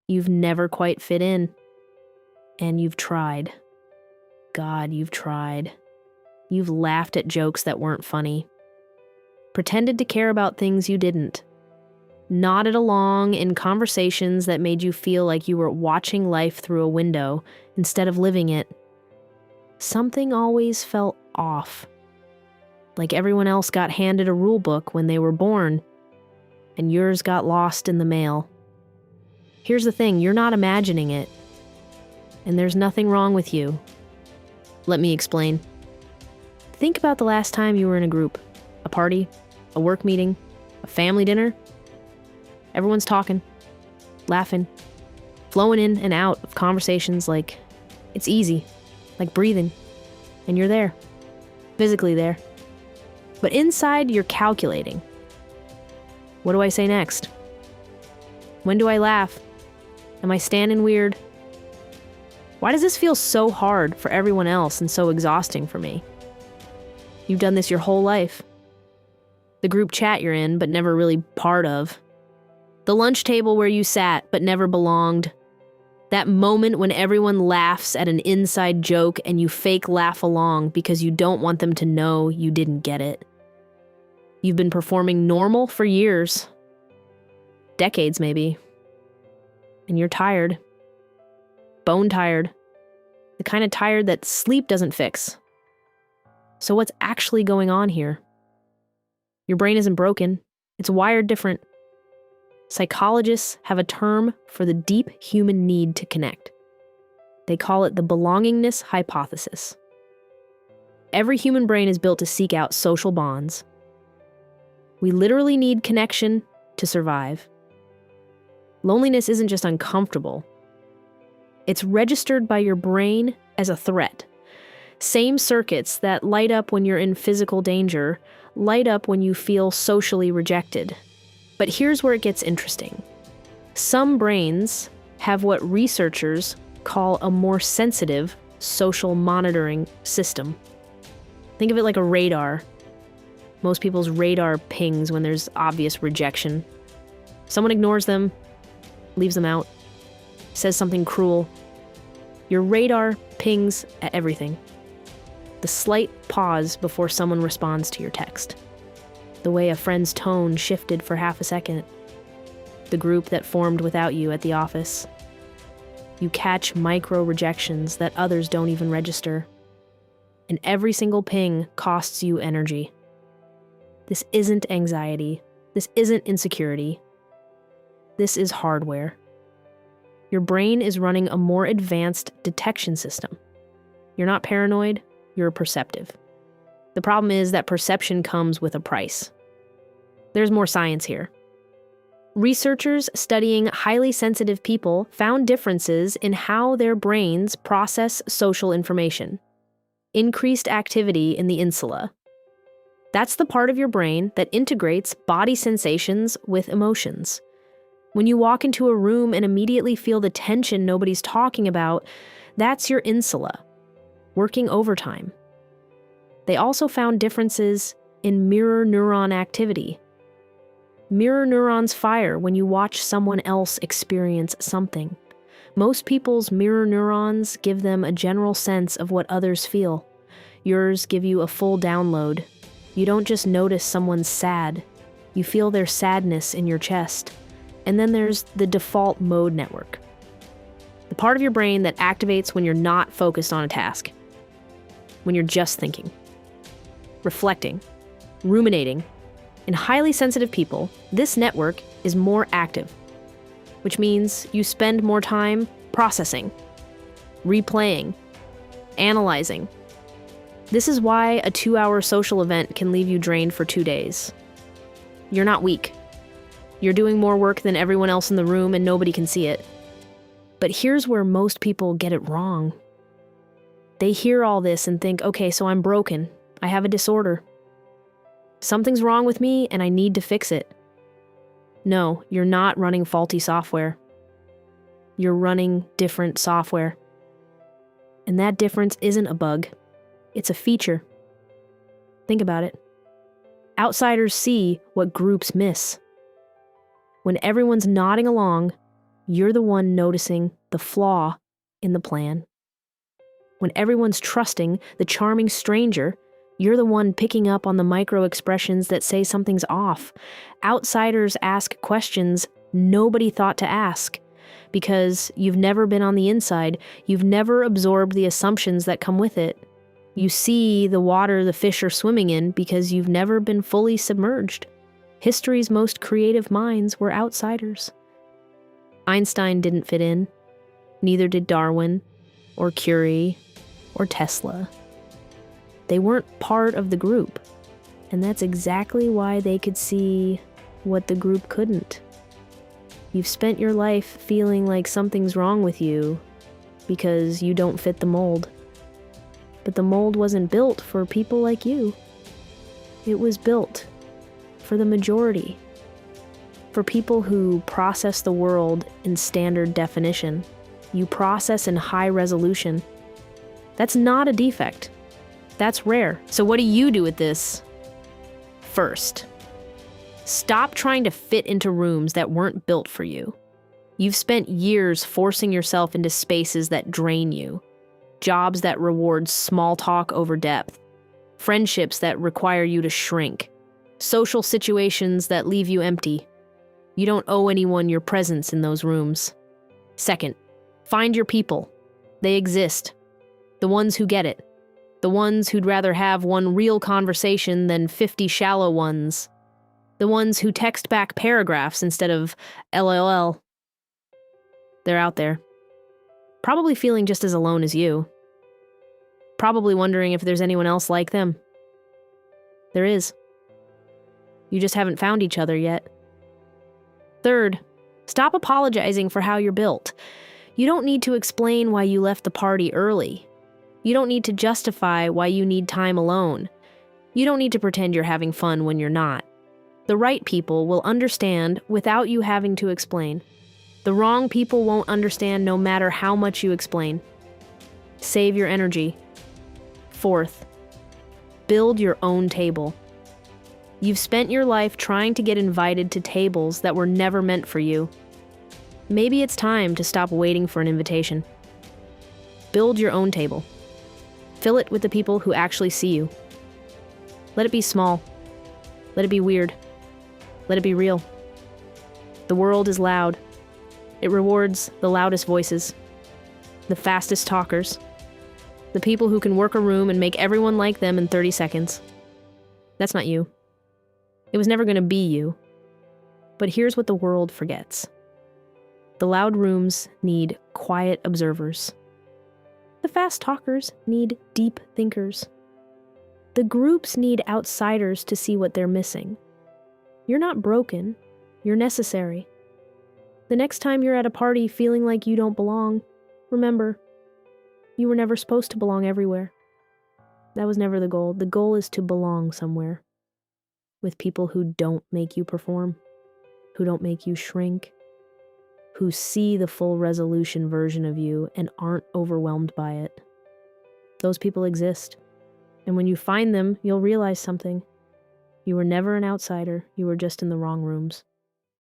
You've never quite fit in. And you've tried. God, you've tried. You've laughed at jokes that weren't funny. Pretended to care about things you didn't. Nodded along in conversations that made you feel like you were watching life through a window instead of living it. Something always felt off. Like everyone else got handed a rulebook when they were born, and yours got lost in the mail. Here's the thing, you're not imagining it. And there's nothing wrong with you. Let me explain. Think about the last time you were in a group, a party, a work meeting, a family dinner. Everyone's talking, laughing, flowing in and out of conversations like it's easy, like breathing, and you're there, physically there. But inside, you're calculating. What do I say next? When do I laugh? Am I standing weird? Why does this feel so hard for everyone else and so exhausting for me? You've done this your whole life. The group chat you're in, but never really part of. The lunch table where you sat, but never belonged. That moment when everyone laughs at an inside joke and you fake laugh along because you don't want them to know you didn't get it. You've been performing normal for years. Decades, maybe. And you're tired. Bone tired. The kind of tired that sleep doesn't fix. So what's actually going on here? Your brain isn't broken. It's wired different. Psychologists have a term for the deep human need to connect. They call it the belongingness hypothesis. Every human brain is built to seek out social bonds. We literally need connection to survive. Loneliness isn't just uncomfortable. It's registered by your brain as a threat. Same circuits that light up when you're in physical danger light up when you feel socially rejected. But here's where it gets interesting. Some brains have what researchers call a more sensitive social monitoring system. Think of it like a radar. Most people's radar pings when there's obvious rejection. Someone ignores them, leaves them out, says something cruel. Your radar pings at everything. The slight pause before someone responds to your text. The way a friend's tone shifted for half a second. The group that formed without you at the office. You catch micro rejections that others don't even register. And every single ping costs you energy. This isn't anxiety. This isn't insecurity. This is hardware. Your brain is running a more advanced detection system. You're not paranoid, you're perceptive. The problem is that perception comes with a price. There's more science here. Researchers studying highly sensitive people found differences in how their brains process social information. Increased activity in the insula. That's the part of your brain that integrates body sensations with emotions. When you walk into a room and immediately feel the tension nobody's talking about, that's your insula, working overtime. They also found differences in mirror neuron activity. Mirror neurons fire when you watch someone else experience something. Most people's mirror neurons give them a general sense of what others feel. Yours give you a full download. You don't just notice someone's sad. You feel their sadness in your chest. And then there's the default mode network. The part of your brain that activates when you're not focused on a task. When you're just thinking. Reflecting. Ruminating. In highly sensitive people, this network is more active. Which means you spend more time processing. Replaying. Analyzing. This is why a 2-hour social event can leave you drained for 2 days. You're not weak. You're doing more work than everyone else in the room and nobody can see it. But here's where most people get it wrong. They hear all this and think, okay, so I'm broken. I have a disorder. Something's wrong with me and I need to fix it. No, you're not running faulty software. You're running different software. And that difference isn't a bug. It's a feature. Think about it. Outsiders see what groups miss. When everyone's nodding along, you're the one noticing the flaw in the plan. When everyone's trusting the charming stranger, you're the one picking up on the micro expressions that say something's off. Outsiders ask questions nobody thought to ask because you've never been on the inside. You've never absorbed the assumptions that come with it. You see the water the fish are swimming in because you've never been fully submerged. History's most creative minds were outsiders. Einstein didn't fit in. Neither did Darwin, or Curie, or Tesla. They weren't part of the group, and that's exactly why they could see what the group couldn't. You've spent your life feeling like something's wrong with you because you don't fit the mold. But the mold wasn't built for people like you. It was built for the majority, for people who process the world in standard definition. You process in high resolution. That's not a defect. That's rare. So what do you do with this? First, stop trying to fit into rooms that weren't built for you. You've spent years forcing yourself into spaces that drain you, jobs that reward small talk over depth, friendships that require you to shrink, social situations that leave you empty. You don't owe anyone your presence in those rooms. Second, find your people. They exist. The ones who get it. The ones who'd rather have one real conversation than 50 shallow ones. The ones who text back paragraphs instead of LOL. They're out there. Probably feeling just as alone as you. Probably wondering if there's anyone else like them. There is. You just haven't found each other yet. Third, stop apologizing for how you're built. You don't need to explain why you left the party early. You don't need to justify why you need time alone. You don't need to pretend you're having fun when you're not. The right people will understand without you having to explain. The wrong people won't understand no matter how much you explain. Save your energy. Fourth, build your own table. You've spent your life trying to get invited to tables that were never meant for you. Maybe it's time to stop waiting for an invitation. Build your own table. Fill it with the people who actually see you. Let it be small. Let it be weird. Let it be real. The world is loud. It rewards the loudest voices, the fastest talkers, the people who can work a room and make everyone like them in 30 seconds. That's not you. It was never going to be you. But here's what the world forgets. The loud rooms need quiet observers. The fast talkers need deep thinkers. The groups need outsiders to see what they're missing. You're not broken. You're necessary. The next time you're at a party feeling like you don't belong, remember, you were never supposed to belong everywhere. That was never the goal. The goal is to belong somewhere with people who don't make you perform, who don't make you shrink, who see the full resolution version of you and aren't overwhelmed by it. Those people exist. And when you find them, you'll realize something. You were never an outsider. You were just in the wrong rooms.